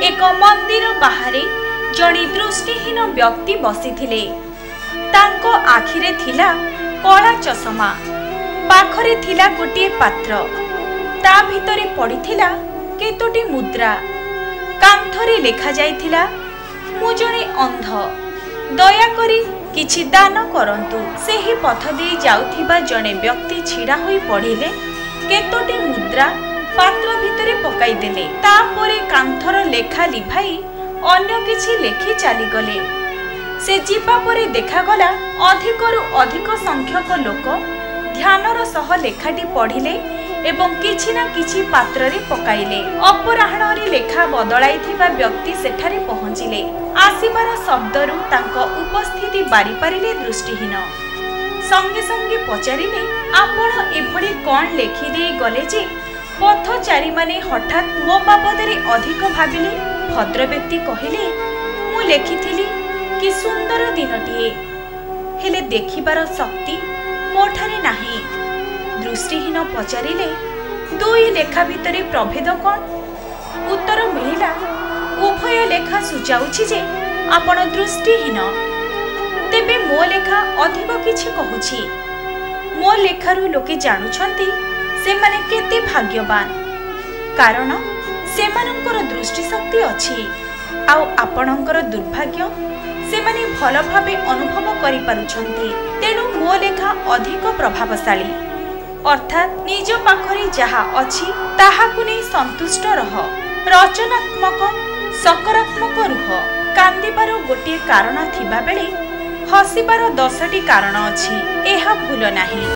एक मंदिर बाहर जड़े दृष्टिहीन व्यक्ति बसिथिले। तांको आखिरे थिला कला चषमा, पाखरे थिला गोटे पात्र, ता भितरे पड़िथिला केतोटी मुद्रा। कांथरे लेखा जाइथिला, मु जणे अंध, दयाकरी किछि दान करंतु। सेही पथ दे जाउथिबा जणे व्यक्ति छिड़ा होई पड़िले, केतोटी मुद्रा पात्र भितरे पकाई देले। तापरे कांथर लेखा लिभाई अन्य किछि लेखि चली गले। से जीवा परे देखागला अधिकरु अधिक संख्यक लोक ध्यानर सह लेखाटी पढ़िले एवं किछि ना किछि पात्र रे पकाइले। अपराह्न लेखा बदलाइथिबा व्यक्ति सेठारे पहुँचिले। आसिबार शब्दरु तांको उपस्थिति बारी पारिले दृष्टिहीन। संगे संगे पचारिले, आपण एभଳି कौन लेखि दे गले जे पथचारी माने हठात मो बाबदरे अधिक भाविले। भद्र व्यक्ति कहिले, मु लेखिथिली कि सुंदर दिनटिए, हेले देखिबार शक्ति मोठारे नाही। दृष्टिहीन पचारिले, दुई लेखा भितरे प्रभेद कौन? उत्तर मिलिला, उभय लेखा सुझाउछि जे आपण दृष्टिहीन। तेबे मो लेखा अधिक किछि कहुछि। मो लेखारु लोके जानुछंती से माने केते भाग्यवान, कारण सेमानंकर दृष्टि शक्ति अछि। आउ आपणंकर दुर्भाग्य से माने भल भावे अनुभव करि पारुछंती। तेणु मो लेखा अधिक प्रभावशाली। अर्थात निज पाखरे जहा अछि ताहाकु नै संतुष्ट रह। रचनात्मक सकारात्मक रुह। कांदिबार गोटे कारण थिबा बेले हसिबार 10टी कारण अछि। एहा भूल नाही।